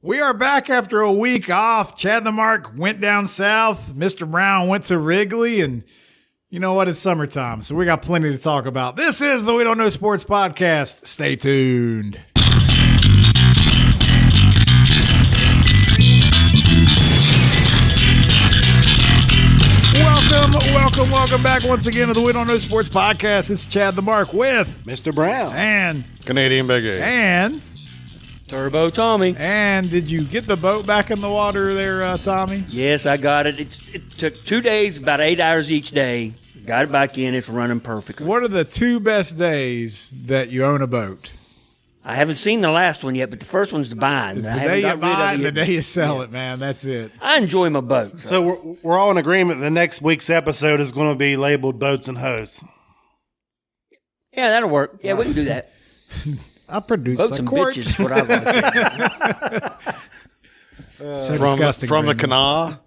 We are back after a week off. Chad the Mark went down south. Mr. Brown went to Wrigley. And you know what? It's summertime, so we got plenty to talk about. This is the We Don't Know Sports Podcast. Stay tuned. Welcome back once again to the We Don't Know Sports Podcast. It's Chad the Mark with Mr. Brown and Canadian Big A and Turbo Tommy. And did you get the boat back in the water there, Tommy? Yes, I got it. It took 2 days, about 8 hours each day. Got it back in. It's running perfectly. What are the 2 best days that you own a boat? I haven't seen the last one yet, but the first one's the bind. It's the day you buy and the day you sell it, man. That's it. I enjoy my boat. So we're all in agreement the next week's episode is going to be labeled Boats and Hoes. Yeah, that'll work. Yeah, we can do that. I produce Boats and bitches is what I want to say. So disgusting. From the canal,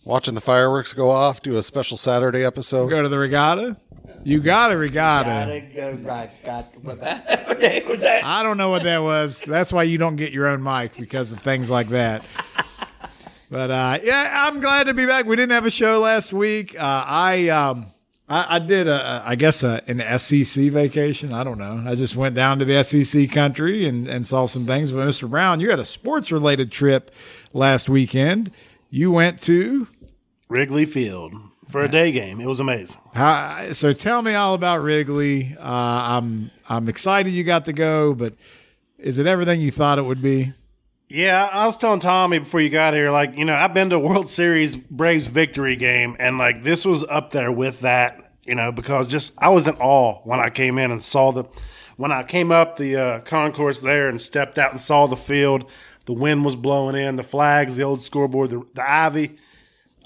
watching the fireworks go off, do a special Saturday episode. Go to the regatta? You got a regatta. What the heck was that? I don't know what that was. That's why you don't get your own mic, because of things like that. But yeah, I'm glad to be back. We didn't have a show last week. I did an SEC vacation. I don't know. I just went down to the SEC country and saw some things. But Mr. Brown, you had a sports related trip last weekend. You went to Wrigley Field for a day game. It was amazing. So tell me all about Wrigley. I'm excited you got to go, but is it everything you thought it would be? Yeah, I was telling Tommy before you got here, like, you know, I've been to a World Series Braves victory game, and like this was up there with that, you know, because just I was in awe when I came in and saw when I came up the concourse there and stepped out and saw the field, the wind was blowing in, the flags, the old scoreboard, the ivy.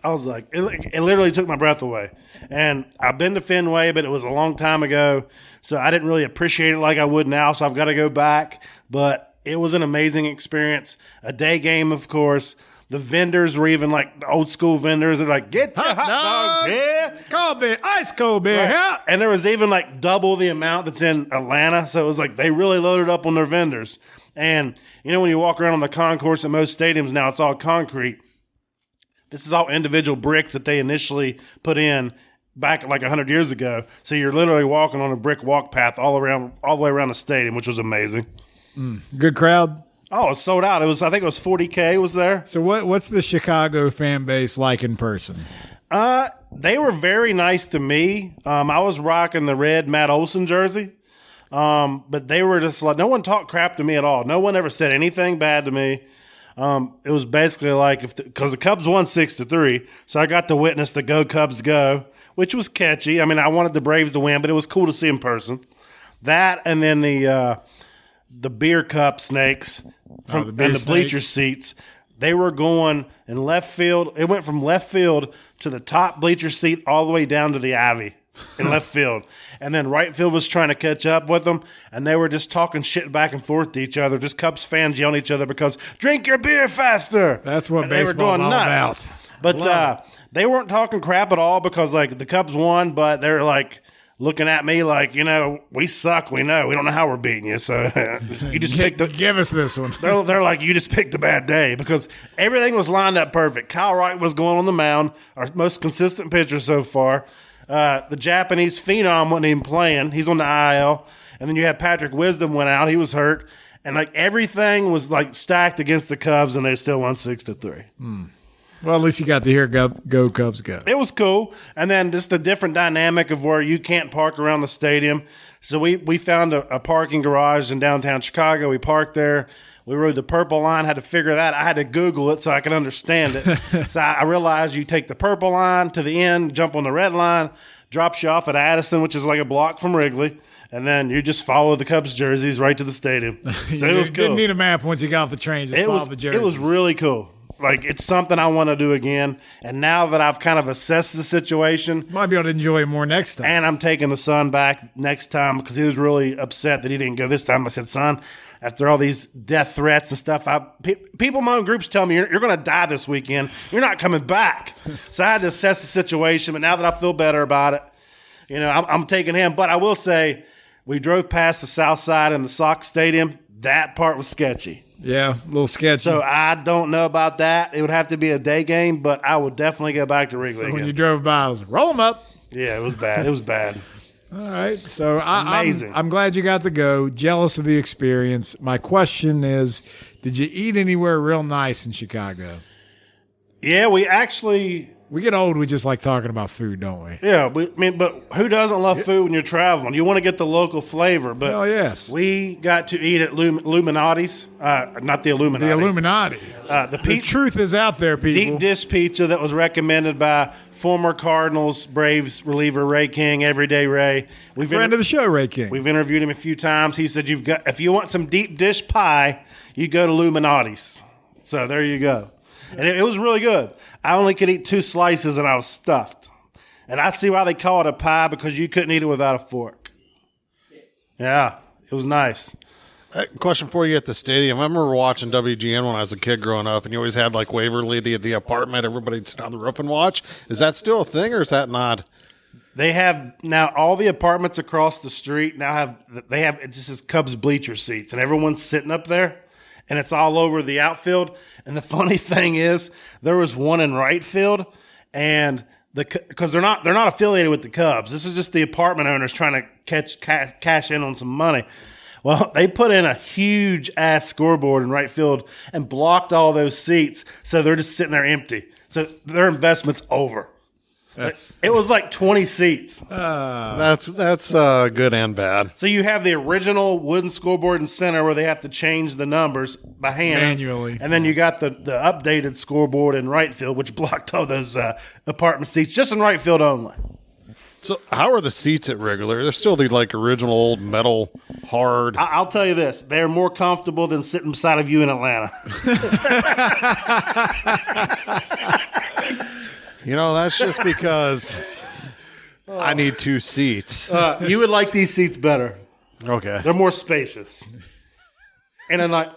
I was like, it literally took my breath away. And I've been to Fenway, but it was a long time ago, so I didn't really appreciate it like I would now, so I've got to go back. But it was an amazing experience. A day game, of course. The vendors were even like the old school vendors. They're like, get your hot dogs here. Cold beer, ice cold beer. Right. Yeah. And there was even like double the amount that's in Atlanta. So it was like they really loaded up on their vendors. And, you know, when you walk around on the concourse at most stadiums now, it's all concrete. This is all individual bricks that they initially put in back like 100 years ago. So you're literally walking on a brick walk path all the way around the stadium, which was amazing. Good crowd. Oh, it was sold out. I think it was 40K was there. So what's the Chicago fan base like in person? They were very nice to me. I was rocking the red Matt Olson jersey. But they were just like, no one talked crap to me at all. No one ever said anything bad to me. It was basically like because the Cubs won 6-3, so I got to witness the Go Cubs Go, which was catchy. I mean, I wanted the Braves to win, but it was cool to see in person. That and then the beer cup snakes and the bleacher seats. They were going in left field. It went from left field to the top bleacher seat all the way down to the ivy in left field. And then right field was trying to catch up with them, and they were just talking shit back and forth to each other, just Cubs fans yelling at each other because, drink your beer faster. That's what baseball's they were going all about. But they weren't talking crap at all because, like, the Cubs won, but they're, like, looking at me like, you know, we suck. We know. We don't know how we're beating you. So you just give us this one. They're like, you just picked a bad day because everything was lined up perfect. Kyle Wright was going on the mound, our most consistent pitcher so far. The Japanese phenom wasn't even playing. He's on the IL. And then you had Patrick Wisdom went out. He was hurt. And, like, everything was, like, stacked against the Cubs, and they still won 6-3. Well, at least you got to hear Go Cubs Go. It was cool. And then just the different dynamic of where you can't park around the stadium. So we found a parking garage in downtown Chicago. We parked there. We rode the purple line, had to figure that. I had to Google it so I could understand it. So I realized you take the purple line to the end, jump on the red line, drops you off at Addison, which is like a block from Wrigley, and then you just follow the Cubs jerseys right to the stadium. So it was cool. Didn't need a map once you got off the train. Just follow the jerseys. It was really cool. Like, it's something I want to do again. And now that I've kind of assessed the situation. Might be able to enjoy it more next time. And I'm taking the son back next time because he was really upset that he didn't go this time. I said, son, after all these death threats and stuff, people in my own groups tell me, you're going to die this weekend. You're not coming back. So I had to assess the situation. But now that I feel better about it, you know, I'm taking him. But I will say, we drove past the south side and the Sox Stadium. That part was sketchy. Yeah, a little sketchy. So I don't know about that. It would have to be a day game, but I would definitely go back to Wrigley So when again. you drove by, I was like, roll them up. Yeah, it was bad. It was bad. All right. So Amazing. I'm glad you got to go. Jealous of the experience. My question is, did you eat anywhere real nice in Chicago? Yeah, we actually. We get old, we just like talking about food, don't we? Yeah, but who doesn't love food when you're traveling? You want to get the local flavor. But Oh, yes. we got to eat at Illuminati's, not the Illuminati. The Illuminati. The Truth is out there, people. deep dish pizza that was recommended by former Cardinals, Braves reliever Ray King, Everyday Ray. Friend of the show, Ray King. We've interviewed him a few times. He said, if you want some deep dish pie, you go to Illuminati's. So there you go. And it was really good. I only could eat 2 slices and I was stuffed. And I see why they call it a pie, because you couldn't eat it without a fork. Yeah, it was nice. Question for you at the stadium. I remember watching WGN when I was a kid growing up, and you always had like Waverly, the apartment. Everybody'd sit on the roof and watch. Is that still a thing, or is that not? They have now all the apartments across the street it just says Cubs bleacher seats, and everyone's sitting up there, and it's all over the outfield. And the funny thing is, there was one in right field, and because they're not affiliated with the Cubs. This is just the apartment owners trying to cash in on some money. Well, they put in a huge ass scoreboard in right field and blocked all those seats, so they're just sitting there empty. So their investment's over. It was like 20 seats. That's good and bad. So you have the original wooden scoreboard in center where they have to change the numbers by hand. Manually. And then you got the updated scoreboard in right field, which blocked all those apartment seats, just in right field only. So how are the seats at Wrigley? They're still the like original old metal hard. I'll tell you this. They're more comfortable than sitting beside of you in Atlanta. You know, that's just because I need 2 seats. You would like these seats better. Okay. They're more spacious. And then like,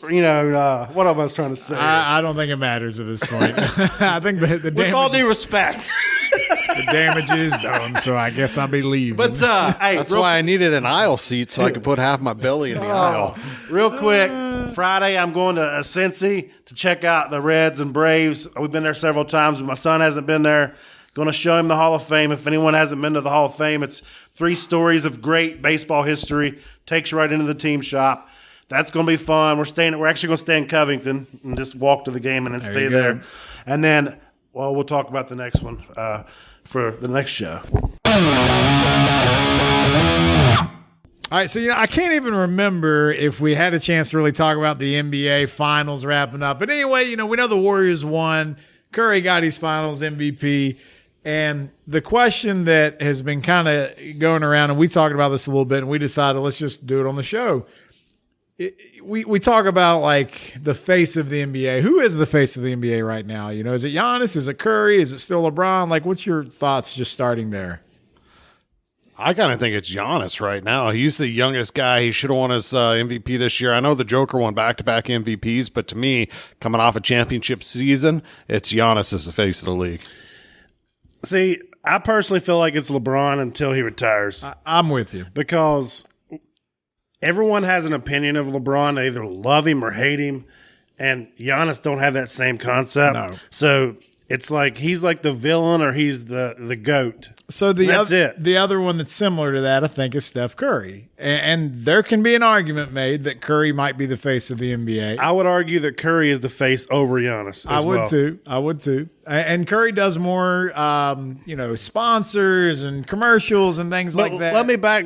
what am I trying to say? I don't think it matters at this point. I think the With all damage, due respect. the damage is done, so I guess I'll be leaving. But hey, That's why I needed an aisle seat so I could put half my belly in the aisle. real quick, Friday I'm going to Cincy to check out the Reds and Braves. We've been there several times, but my son hasn't been there. Going to show him the Hall of Fame. If anyone hasn't been to the Hall of Fame, it's 3 stories of great baseball history. Takes you right into the team shop. That's going to be fun. We're actually going to stay in Covington and just walk to the game and then stay you go. there. And then, we'll talk about the next one for the next show. All right, so I can't even remember if we had a chance to really talk about the NBA Finals wrapping up. But anyway, we know the Warriors won. Curry got his Finals MVP. And the question that has been kind of going around, and we talked about this a little bit, and we decided let's just do it on the show. We talk about like the face of the NBA. Who is the face of the NBA right now? Is it Giannis? Is it Curry? Is it still LeBron? Like, what's your thoughts just starting there? I kind of think it's Giannis right now. He's the youngest guy. He should have won his MVP this year. I know the Joker won back-to-back MVPs, but to me, coming off a championship season, it's Giannis as the face of the league. See, I personally feel like it's LeBron until he retires. I'm with you. Because everyone has an opinion of LeBron. They either love him or hate him. And Giannis don't have that same concept. No. So it's like he's like the villain or he's the GOAT. So That's it. The other one that's similar to that, I think, is Steph Curry. And there can be an argument made that Curry might be the face of the NBA. I would argue that Curry is the face over Giannis. I would too. And Curry does more, sponsors and commercials and things like that.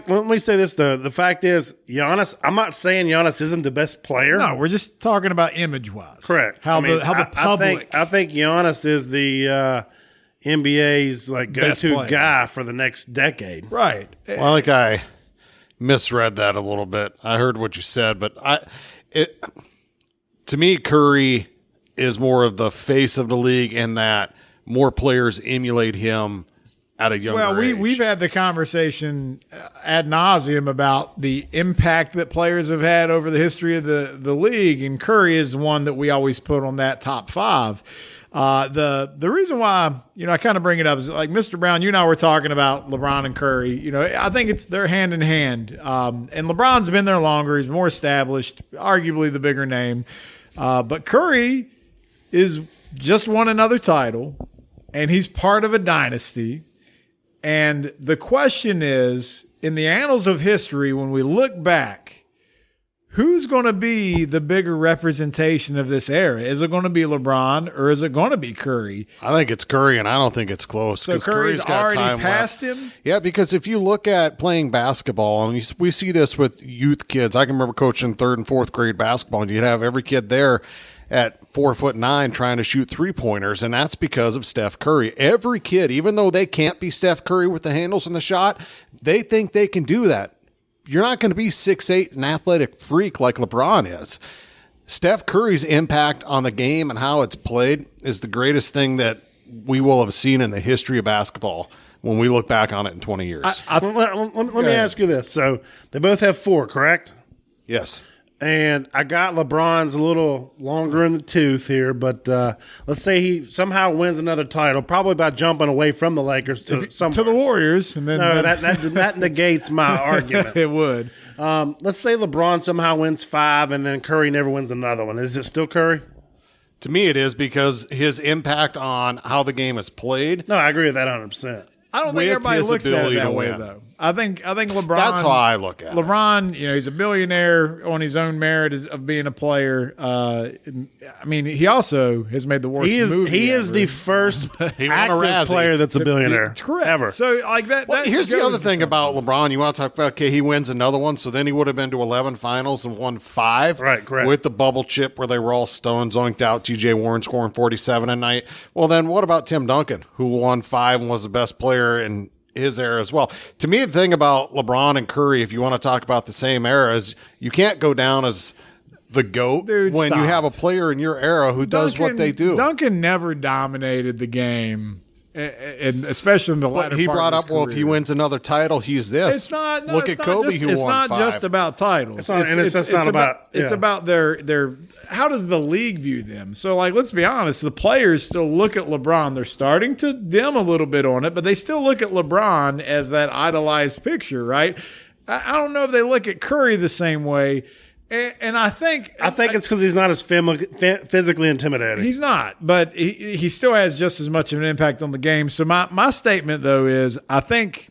Let me say this though. The fact is, Giannis. I'm not saying Giannis isn't the best player. No, we're just talking about image wise. Correct. How the public. I think Giannis is the NBA's like go-to guy for the next decade. Right. Well, I think I misread that a little bit. I heard what you said, but to me, Curry is more of the face of the league in that more players emulate him at a younger Well, age. we've had the conversation ad nauseum about the impact that players have had over the history of the league, and Curry is one that we always put on that top 5. The reason why, I kind of bring it up is like Mr. Brown, you and I were talking about LeBron and Curry. I think they're hand in hand. And LeBron's been there longer. He's more established, arguably the bigger name. But Curry is just won another title, and he's part of a dynasty. And the question is, in the annals of history, when we look back, who's going to be the bigger representation of this era? Is it going to be LeBron or is it going to be Curry? I think it's Curry, and I don't think it's close. So 'cause Curry's got already time past left. him? Yeah, because if you look at playing basketball, and we see this with youth kids. I can remember coaching 3rd and 4th grade basketball, and you'd have every kid there at 4'9" trying to shoot 3-pointers, and that's because of Steph Curry. Every kid, even though they can't be Steph Curry with the handles and the shot, they think they can do that. You're not going to be 6'8", an athletic freak like LeBron is. Steph Curry's impact on the game and how it's played is the greatest thing that we will have seen in the history of basketball when we look back on it in 20 years. Let me ask you this. So they both have 4, correct? Yes. And I got LeBron's a little longer in the tooth here, but let's say he somehow wins another title, probably by jumping away from the Lakers to the Warriors. And then No, that negates my argument. It would. Let's say LeBron somehow wins 5 and then Curry never wins another one. Is it still Curry? To me, it is because his impact on how the game is played. No, I agree with that 100%. I don't think With everybody his looks at it ability that to way, win. though. I think LeBron. That's how I look at it. LeBron, he's a billionaire on his own merit of being a player. I mean, he also has made the worst movie. He is ever. the first He won a active Razzie. player that's a billionaire. Correct. Ever. So, like that. Well, that here's the goes other to thing something. about LeBron. You want to talk about, okay, he wins another one, so then he would have been to 11 finals and won 5. Right, correct. With the bubble chip where they were all stoned, zoinked out, TJ Warren scoring 47 a night. Well, then what about Tim Duncan, who won 5 and was the best player in his era as well? To me, the thing about LeBron and Curry, if you want to talk about the same era, is you can't go down as the GOAT Dude, when stop. you have a player in your era who does what they do. Duncan never dominated the game, and especially in the latter But he part brought of his up, well, if he career. wins another title, he's this. It's not. No, Look it's at not Kobe, just, who it's won not 5. just about titles. It's not- and it's just not about- It's yeah. about their. How does the league view them? So, like, let's be honest. The players still look at LeBron. They're starting to dim a little bit on it, but they still look at LeBron as that idolized picture, right? I don't know if they look at Curry the same way. And I think it's because he's not as physically intimidating. he's not, but he still has just as much of an impact on the game. So my statement though is I think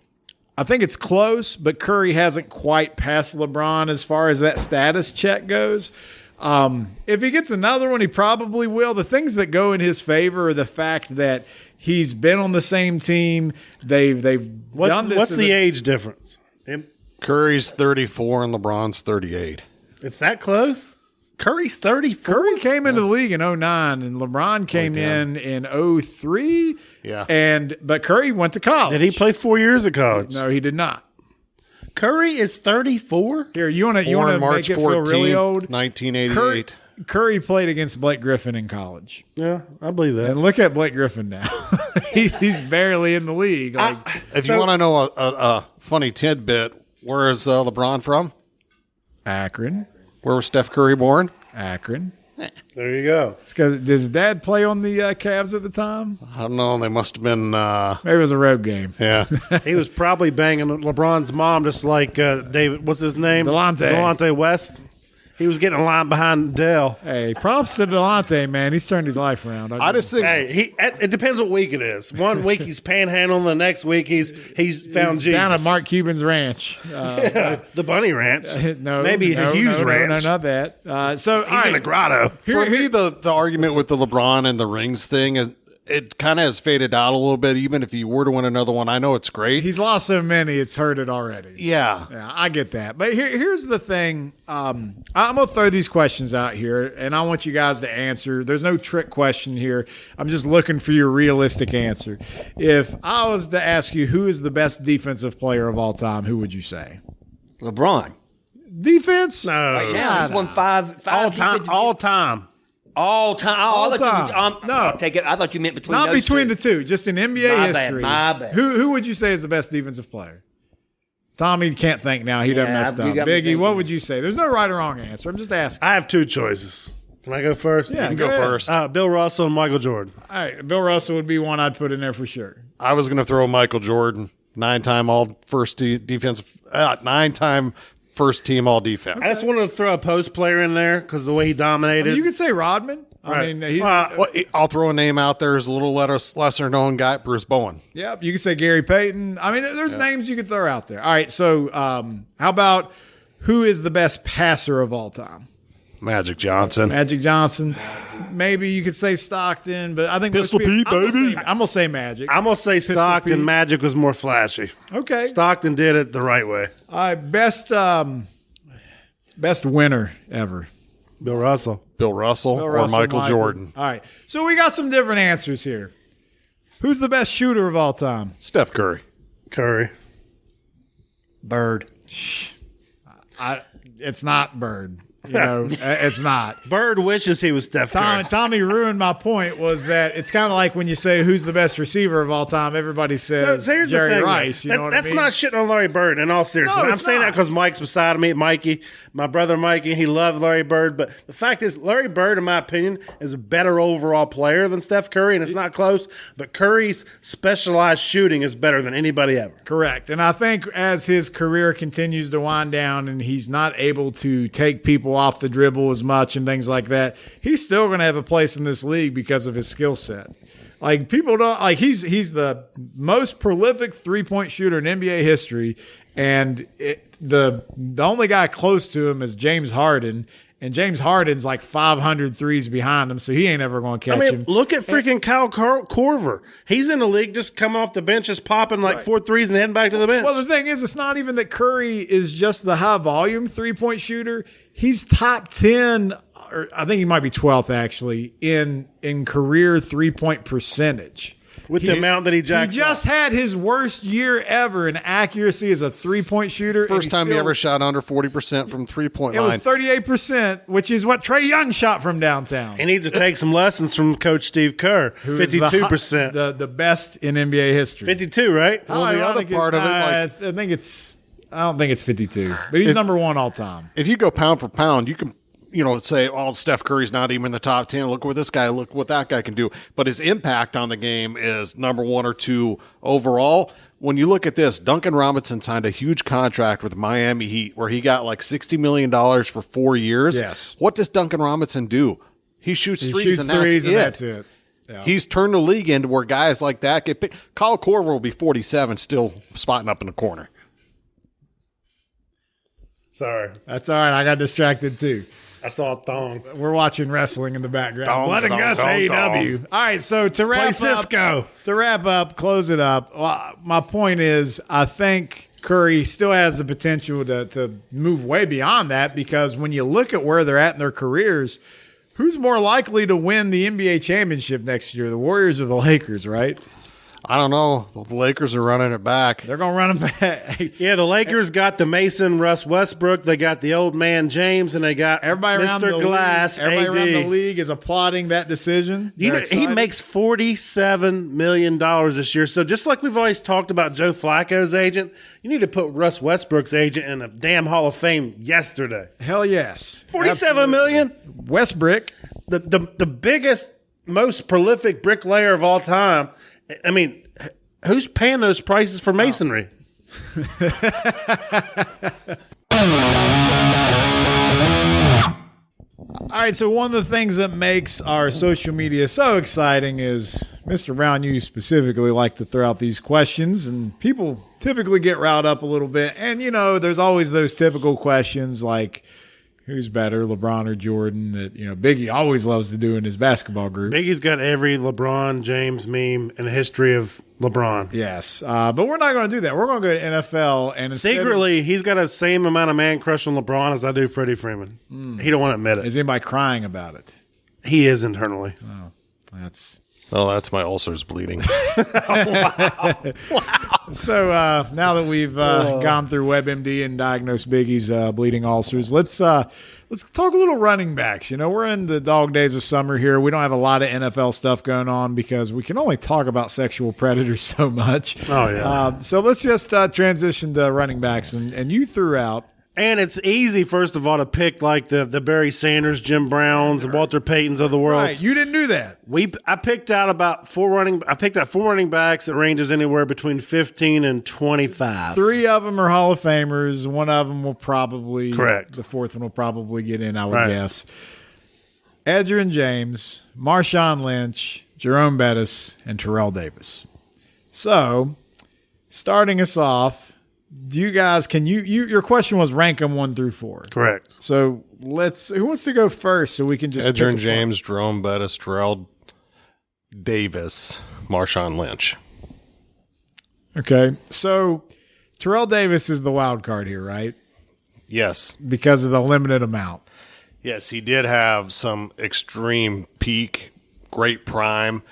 it's close, but Curry hasn't quite passed LeBron as far as that status check goes. If he gets another one, he probably will. The things that go in his favor are the fact that he's been on the same team. They've done this. What's the age difference? Curry's 34 and LeBron's 38. It's that close? Curry's 34? Curry came into the league in 2009, and LeBron came in 2003. Yeah. But Curry went to college. Did he play 4 years of college? No, he did not. Curry is 34? Here, you want to Born March make it feel really 14th, old? 1988. Curry played against Blake Griffin in college, Yeah, I believe that. and look at Blake Griffin now. He's barely in the league. Like If you want to know a funny tidbit, where is LeBron from? Akron. Where was Steph Curry born? Akron. There you go. It's 'cause- does his dad play on the Cavs at the time? I don't know. They must have been, Maybe it was a road game. yeah. He was probably banging LeBron's mom just like David, what's his name? Delonte West. He was getting a line behind Dell. Hey, props to Delonte, man. He's turned his life around. I just think Hey, it depends what week it is. One week he's panhandling, the next week he's found Jesus. down at Mark Cuban's ranch. The Bunny Ranch. No, Maybe no, the Hughes no, Ranch. No, not that. So He's in a grotto. for me, the argument with the LeBron and the rings thing is it kind of has faded out a little bit. Even if he were to win another one, I know it's great. he's lost so many, it's hurt it already. Yeah. Yeah, I get that. But here's the thing. I'm going to throw these questions out here, and I want you guys to answer. There's no trick question here. I'm just looking for your realistic answer. If I was to ask you who is the best defensive player of all time, who would you say? LeBron. Defense? No. Right now, he's won five All time. defensive- All time. All time. Oh, I thought time. You, No. I'll take it. I thought you meant between Not those between two. the two, just in NBA My bad, history. my bad. Who would you say is the best defensive player? Tommy can't think now. He done Yeah, messed you up. got me Biggie, thinking. what would you say? There's no right or wrong answer. I'm just asking. I have two choices. Can I go first? Yeah, You can go ahead. first. Bill Russell and Michael Jordan. All right, Bill Russell would be one I'd put in there for sure. I was going to throw Michael Jordan, 9-time all first defensive, 9-time first team all defense. I just wanted to throw a post player in there because the way he dominated. You could say Rodman. I Right. mean, Well, I'll throw a name out there as a little lesser known guy, Bruce Bowen. yep. You could say Gary Payton. I mean, there's names you could throw out there. All right, so how about who is the best passer of all time? Magic Johnson. Magic Johnson. Maybe you could say Stockton, but I think Pistol most people- Pete, baby. I'm gonna say Magic. I'm going to say Pistol Stockton. Pete. Magic was more flashy. Okay. Stockton did it the right way. All right, best winner ever. Bill Russell. Bill Russell Bill or Russell, Michael Jordan. All right, so we got some different answers here. Who's the best shooter of all time? Steph Curry. Curry. Bird. It's not Bird. You know, it's not. Bird wishes he was Steph Curry. Tommy ruined my point. Was that it's kind of like when you say who's the best receiver of all time, everybody No, says so here's Jerry the thing, Rice. You know what that's I mean? not shitting on Larry Bird. In all seriousness, No, I'm it's saying that not. because Mike's beside me, Mikey, my brother Mikey. He loved Larry Bird, but the fact is, Larry Bird, in my opinion, is a better overall player than Steph Curry, and it's not close. But Curry's specialized shooting is better than anybody ever. Correct. And I think as his career continues to wind down and he's not able to take people off the dribble as much and things like that, he's still going to have a place in this league because of his skill set. Like people don't like he's the most prolific 3-point shooter in NBA history, and the only guy close to him is James Harden. And James Harden's like 500 threes behind him, so he ain't ever going to catch him. Look at freaking Kyle Korver. He's in the league just coming off the bench, just popping like 4 threes and heading back to the bench. Well, the thing is, it's not even that Curry is just the high volume 3-point shooter. He's top 10, or I think he might be 12th actually, in career 3-point percentage. With the amount that he jacked He just had his worst year ever in accuracy as a 3-point shooter. First time he ever shot under 40% from 3-point It line. was 38%, which is what Trae Young shot from downtown. He needs to take some lessons from Coach Steve Kerr. Who is 52%. the best in NBA history. 52, right? Well, the other part of it, like- I don't think it's 52, but he's number one all time. If you go pound for pound, you can say, oh, Steph Curry's not even in the top 10. Look what this guy, look what that guy can do. But his impact on the game is number 1 or 2 overall. When you look at this, Duncan Robinson signed a huge contract with Miami Heat where he got like $60 million for 4 years. Yes. What does Duncan Robinson do? He shoots threes, and that's it. Yeah. He's turned the league into where guys like that get picked. Kyle Korver will be 47, still spotting up in the corner. Sorry. That's all right. I got distracted too. I saw a thong. We're watching wrestling in the background. Dong, Blood and dong, Guts dong, AEW. All right, so to wrap Cisco. close it up. Well, my point is, I think Curry still has the potential to move way beyond that because when you look at where they're at in their careers, who's more likely to win the NBA championship next year, the Warriors or the Lakers, right? I don't know. The Lakers are running it back. They're going to run them back. Yeah, the Lakers got the Mason, Russ Westbrook. They got the old man James, and they got Everybody around Mr. the Glass. league, everybody AD. around the league is applauding that decision. You know, They're he excited. makes $47 million this year. So just like we've always talked about Joe Flacco's agent, you need to put Russ Westbrook's agent in a damn Hall of Fame yesterday. Hell yes. 47 million? Westbrook. The biggest, most prolific bricklayer of all time. I mean, who's paying those prices for masonry? All right, so one of the things that makes our social media so exciting is, Mr. Brown, you specifically like to throw out these questions, and people typically get riled up a little bit. And, you know, there's always those typical questions like, who's better, LeBron or Jordan, that, you know, Biggie always loves to do in his basketball group. Biggie's got every LeBron James meme in the history of LeBron. Yes, but we're not going to do that. We're going to go to NFL. And instead of- Secretly, he's got the same amount of man crush on LeBron as I do Freddie Freeman. He don't want to admit it. is anybody crying about it? He is internally. That's Oh, that's my ulcers bleeding. So now that we've gone through WebMD and diagnosed Biggie's bleeding ulcers, let's talk a little running backs. You know, we're in the dog days of summer here. We don't have a lot of NFL stuff going on because we can only talk about sexual predators so much. Oh, yeah. So let's just transition to running backs. And you threw out. And it's easy, first of all, to pick like the Barry Sanders, Jim Browns, and Walter Paytons of the world. Right, you didn't do that. I picked out four running backs that ranges anywhere between 15 and 25. 3 of them are Hall of Famers. 1 of them will probably Correct. The 4th one will probably get in, I would Right. guess. Edgerrin James, Marshawn Lynch, Jerome Bettis, and Terrell Davis. So, starting us off, do you guys your question was rank them 1 through 4. Correct. So who wants to go first so we can just Edgerrin pick a James, Jerome Bettis, Terrell Davis, Marshawn Lynch. Okay. So Terrell Davis is the wild card here, right? Yes. Because of the limited amount. Yes, he did have some extreme peak, great prime.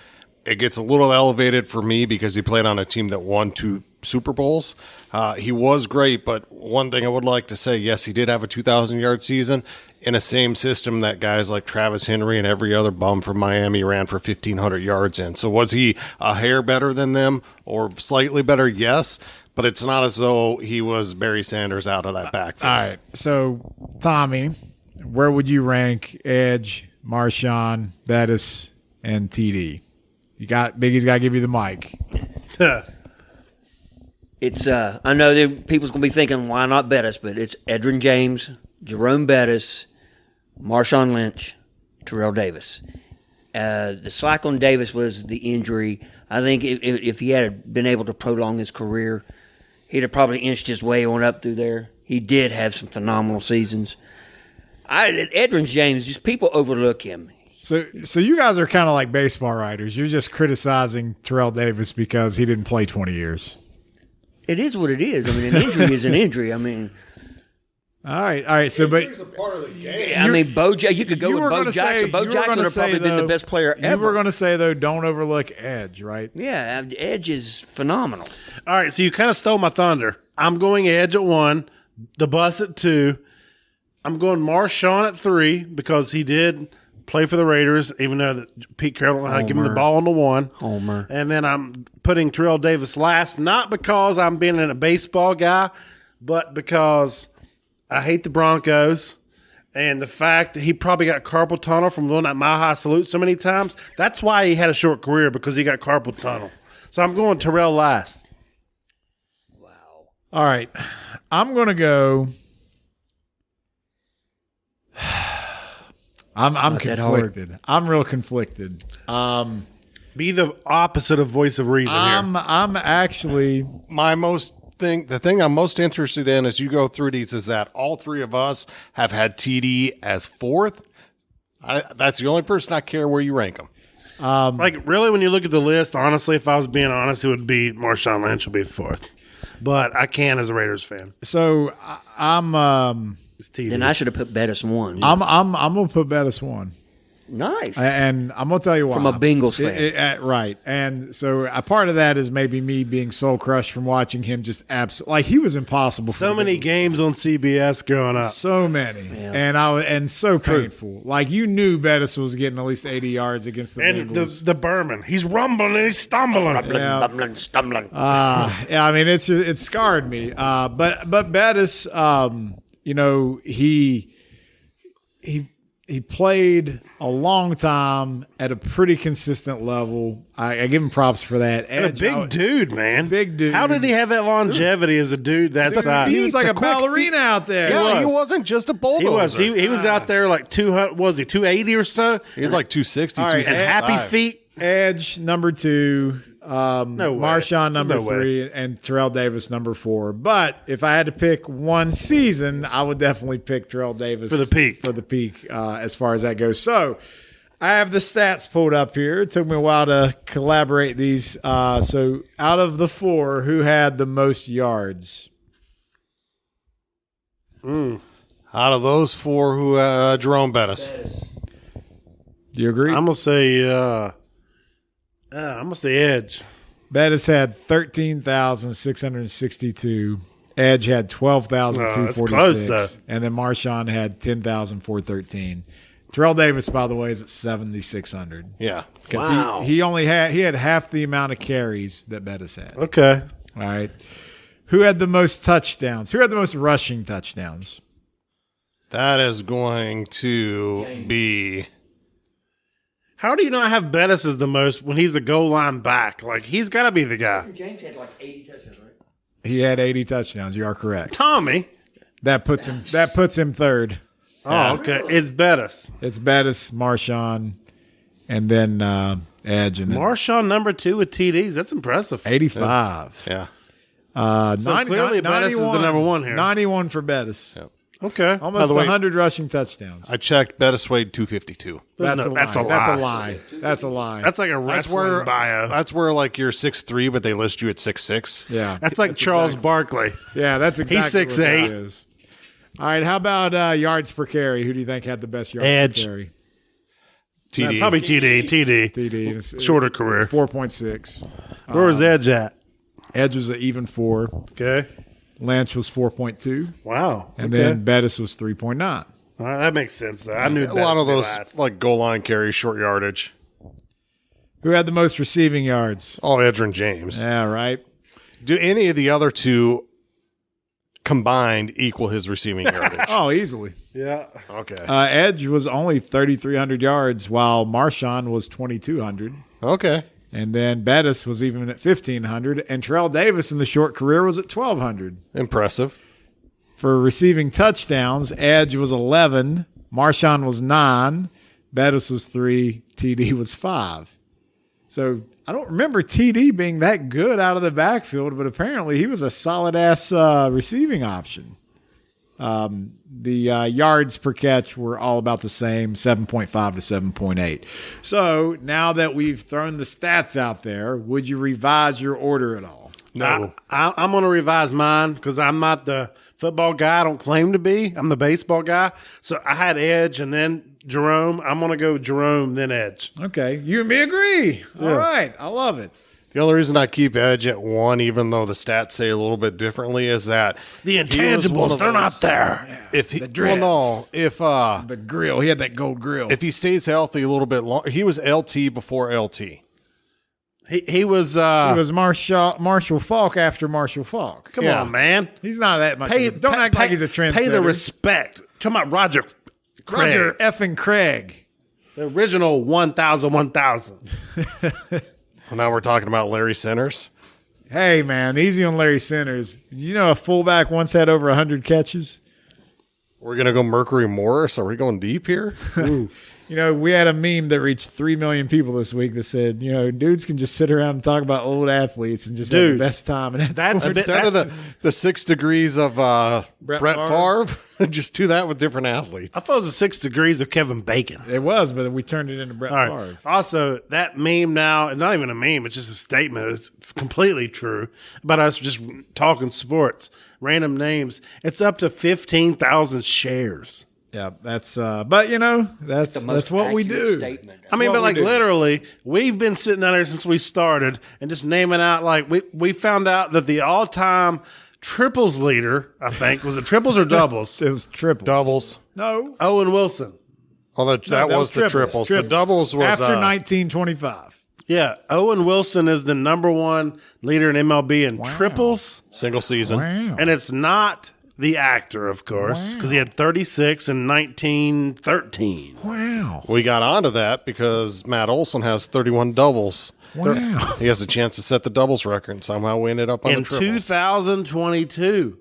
It gets a little elevated for me because he played on a team that won 2 Super Bowls. He was great, but one thing I would like to say, yes, he did have a 2,000-yard season in a same system that guys like Travis Henry and every other bum from Miami ran for 1,500 yards in. So was he a hair better than them or slightly better? Yes, but it's not as though he was Barry Sanders out of that backfield. All right. So, Tommy, where would you rank Edge, Marshawn, Bettis, and TD? Biggie's got to give you the mic. It's I know that people's gonna be thinking, why not Bettis? But it's Edgerrin James, Jerome Bettis, Marshawn Lynch, Terrell Davis. The slack on Davis was the injury. I think if he had been able to prolong his career, he'd have probably inched his way on up through there. He did have some phenomenal seasons. Edgerrin James, just people overlook him. So you guys are kind of like baseball writers. You're just criticizing Terrell Davis because he didn't play 20 years. It is what it is. I mean, an injury is an injury. I mean, all right. So, but It's a part of the game. I mean, you could go with Bo Jackson. Bo Jackson would have probably been the best player ever. You were going to say, though, don't overlook Edge, right? Yeah, Edge is phenomenal. All right, so you kind of stole my thunder. I'm going Edge at 1, the Bus at 2. I'm going Marshawn at 3 because he did play for the Raiders, even though Pete Carroll had to give him the ball on the 1. Homer. And then I'm putting Terrell Davis last, not because I'm being a baseball guy, but because I hate the Broncos. And the fact that he probably got carpal tunnel from doing that Mile High Salute so many times, that's why he had a short career, because he got carpal tunnel. So I'm going Terrell last. Wow. All right. I'm going to go. I'm conflicted. I'm real conflicted. Be the opposite of voice of reason here. I'm actually The thing I'm most interested in as you go through these is that all 3 of us have had TD as 4th. That's the only person I care where you rank them. Like, really, when you look at the list, honestly, if I was being honest, it would be Marshawn Lynch would be 4th. But I can as a Raiders fan. so I'm It's TD. Then I should have put Bettis 1. I'm gonna put Bettis 1. Nice. And I'm going to tell you why. From a Bengals fan. Right. And so a part of that is maybe me being soul crushed from watching him just like he was impossible. So many games on CBS growing up. So many. Yeah. And so painful. Like you knew Bettis was getting at least 80 yards against the Bengals. And the Berman. He's rumbling and he's stumbling. Stumbling. Yeah, I mean, it scarred me. But Bettis, he played a long time at a pretty consistent level. I give him props for that. And a big dude, man. Big dude. How did he have that longevity as a dude that size? He was like a ballerina out there. Yeah, he wasn't just a bulldozer. He was out there like 200, was he 280 or so? He had like 260, All right, 265. And happy feet. Edge number 2, Marshawn number No 3, and Terrell Davis number 4. But if I had to pick one season, I would definitely pick Terrell Davis For the peak. As far as that goes. So I have the stats pulled up here. It took me a while to collaborate these. So out of the 4, who had the most yards? Out of those 4, who Jerome Bettis. Do you agree? I'm going to say I'm gonna say Edge. Bettis had 13,662. Edge had 12,246. Oh, that's close, though. And then Marshawn had 10,413. Terrell Davis, by the way, is at 7,600. Yeah. Because Wow. he had half the amount of carries that Bettis had. Okay. All right. Who had the most touchdowns? Who had the most rushing touchdowns? That is going to be. How do you not have Bettis as the most when he's a goal line back? Like, he's got to be the guy. James had like 80 touchdowns, right? He had 80 touchdowns. You are correct. Tommy. That puts him third. Oh, okay. It's Bettis. It's Bettis, Marshawn, and then Edge, and then Marshawn number 2 with TDs. That's impressive. 85. Yeah. So clearly Bettis is the number 1 here. 91 for Bettis. Yep. Okay. Almost By the way, 100 rushing touchdowns. I checked. Bettis weighed 252. That's a lie. that's a That's a lie. lie. That's a lie. That's like a wrestling bio. That's where like you're 6'3", but they list you at 6'6". yeah. That's like Charles Barkley. Yeah, that's exactly He's what that 6'8". is. All right, how about yards per carry? Who do you think had the best yards Edge. per carry? TD. Probably TD. TD. It's Shorter career. 4.6. Where was Edge at? Edge was an even 4. Okay. Lynch was 4.2. Wow. And okay. then Bettis was 3.9. All right, that makes sense, though. I knew A lot of those last. like goal line carries, short yardage. Who had the most receiving yards? Oh, Edgerrin James. Yeah, right. Do any of the other two combined equal his receiving yardage? Oh, easily. Yeah. Okay. Edge was only 3,300 yards, while Marshawn was 2,200. Okay. And then Bettis was even at 1,500. And Terrell Davis in the short career was at 1,200. Impressive. For receiving touchdowns, Edge was 11. Marshawn was 9. Bettis was 3. TD was 5. So I don't remember TD being that good out of the backfield, but apparently he was a solid-ass receiving option. The yards per catch were all about the same, 7.5 to 7.8. So now that we've thrown the stats out there, would you revise your order at all? No. I'm going to revise mine because I'm not the football guy. I don't claim to be. I'm the baseball guy. So I had Edge and then Jerome. I'm going to go Jerome, then Edge. Okay. You and me agree. All right. I love it. The only reason I keep Edge at 1, even though the stats say a little bit differently, is that The he was one intangibles, of they're those- not there. If he, The dreads. well, no, if The grill. He had that gold grill. if he stays healthy a little bit longer, he was LT before LT. He was, he was Marshall Falk after Marshall Falk. come yeah. on, man. He's not that much. Don't act like he's a trendsetter. Pay the respect. Talking about Roger Craig. Roger effing Craig. The original 1,000. Well, now we're talking about Larry Centers. Hey, man, easy on Larry Centers. Did you know a fullback once had over 100 catches? We're going to go Mercury Morris. Are we going deep here? You know, we had a meme that reached 3 million people this week that said, you know, dudes can just sit around and talk about old athletes and just have the Dude, best time. And that's a bit- Instead of the 6 degrees of Brett Favre. Favre, just do that with different athletes. I thought it was the 6 degrees of Kevin Bacon. It was, but we turned it into Brett All right. Favre. Also, that meme now, it's not even a meme, it's just a statement. It's completely true about us just talking sports, random names. It's up to 15,000 shares. Yeah, that's but you know, that's what we do. Statement. I mean, what but we like do. literally, we've been sitting down there since we started and just naming out like we found out that the all-time triples leader, I think, was it triples or doubles? It was triple. Doubles. No, Owen Wilson. Oh, that that was was the triples. triples. The doubles was after 1925. Yeah, Owen Wilson is the number one leader in MLB in triples, single season. Wow. and it's not the actor, of course, because he had 36 in 1913. Wow. We got onto that because Matt Olson has 31 doubles. Wow. He has a chance to set the doubles record, and somehow we ended up on In the triples. 2022.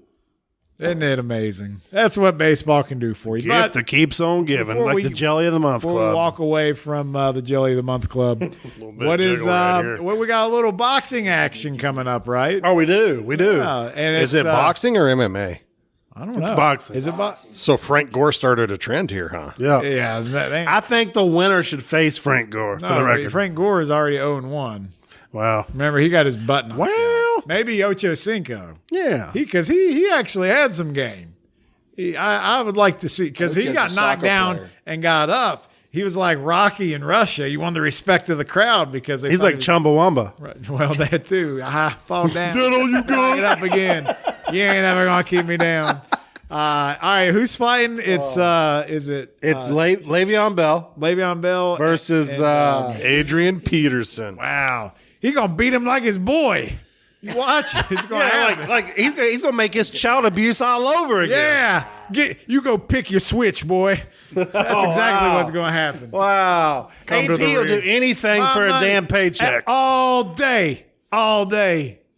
Isn't it amazing? That's what baseball can do for you. Gift that keeps on giving, before like we- the Jelly of the Month Before we Club. walk away from the Jelly of the Month Club, what is jiggle right here. well, we got a little boxing action coming up, right? Oh, we do. We do. And Is it's, it boxing or MMA? I don't know. It's boxing. Is it boxing? So Frank Gore started a trend here, huh? Yeah. Yeah. That ain't, I think the winner should face Frank Gore, for the no, record. Frank Gore is already 0-1. Wow. Remember, he got his butt knocked out. Well, Maybe Ocho Cinco. yeah. Because he actually had some game. I would like to see, because he Ocho's got a knocked soccer down player. and got up. he was like Rocky in Russia. You won the respect of the crowd because He's like Chumbawamba. Right. Well, that too. I fall down. That all you got? Get up again. You ain't ever gonna keep me down. All right, who's fighting? It's Le'Veon Bell. Le'Veon Bell versus Adrian Peterson. Wow, he gonna beat him like his boy. You watch it. It's gonna happen. like he's gonna make his child abuse all over again. Yeah, you go pick your switch, boy. That's exactly what's gonna happen. Wow, Come to AD the will do ring. anything for a damn paycheck. All day.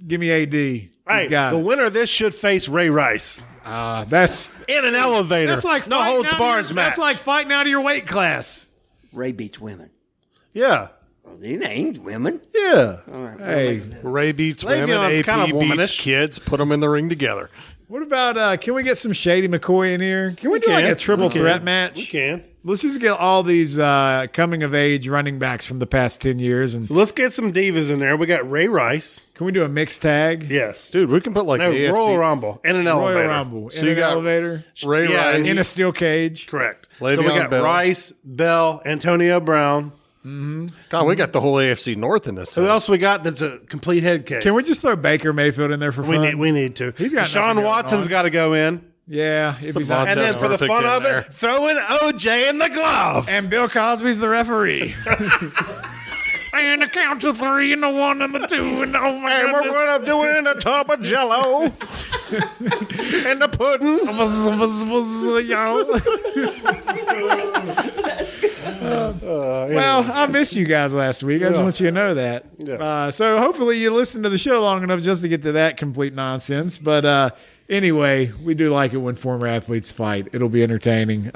Give me AD. He's Hey, got the it. winner of this should face Ray Rice That's in an elevator. that's like no fighting holds out of bars your- match. That's like fighting out of your weight class. Ray beats women. yeah, Well, they ain't women. yeah. All right. Hey, Ray beats women. Le'Veon's AP kind of beats womanish. kids. Put them in the ring together. what about? Can we get some Shady McCoy in here? Can we do like a triple threat match? We can. Let's just get all these coming of age running backs from the past 10 years, and So let's get some divas in there. We got Ray Rice. can we do a mixed tag? Yes, Dude, we can put like No, AFC. Royal Rumble in an elevator. Royal Rumble So in you an got elevator Ray Yeah, Rice. in a steel cage. Correct. Le'Veon So we got Bell. Rice, Bell, Antonio Brown. God, we got the whole AFC North in this. Who thing. else we got that's a complete head case? Can we just throw Baker Mayfield in there for fun? We need to. He's got nothing Deshaun going Watson's on. got to go in. Yeah, if he's on. And then Montez for the Perfect fun in of there. it, throw in OJ in the glove. And Bill Cosby's the referee. And the count to 3 and the 1 and the 2 and oh my And we're goodness. going to do it in a tub of Jello and the pudding. Well, I missed you guys last week. I just want you to know that. Yeah. So hopefully you listened to the show long enough just to get to that complete nonsense. But anyway, we do like it when former athletes fight. It'll be entertaining.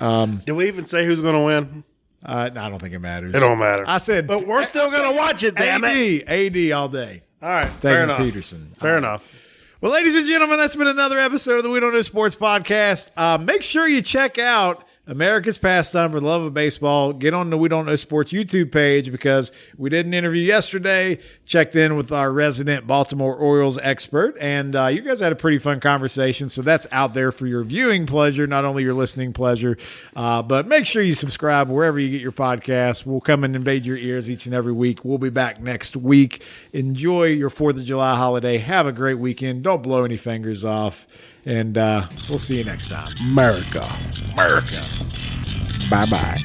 Did we even say who's going to win? I don't think it matters. It don't matter. I said, But we're still going to watch it, damn it. AD all day. All right. Fair Taking enough. Peterson. Fair enough. Well, ladies and gentlemen, that's been another episode of the We Don't Know Sports podcast. Make sure you check out America's Pastime for the Love of Baseball. Get on the We Don't Know Sports YouTube page because we did an interview yesterday, checked in with our resident Baltimore Orioles expert, and you guys had a pretty fun conversation. So that's out there for your viewing pleasure, not only your listening pleasure. But make sure you subscribe wherever you get your podcasts. We'll come and invade your ears each and every week. We'll be back next week. Enjoy your 4th of July holiday. Have a great weekend. Don't blow any fingers off. And we'll see you next time. America. Bye-bye.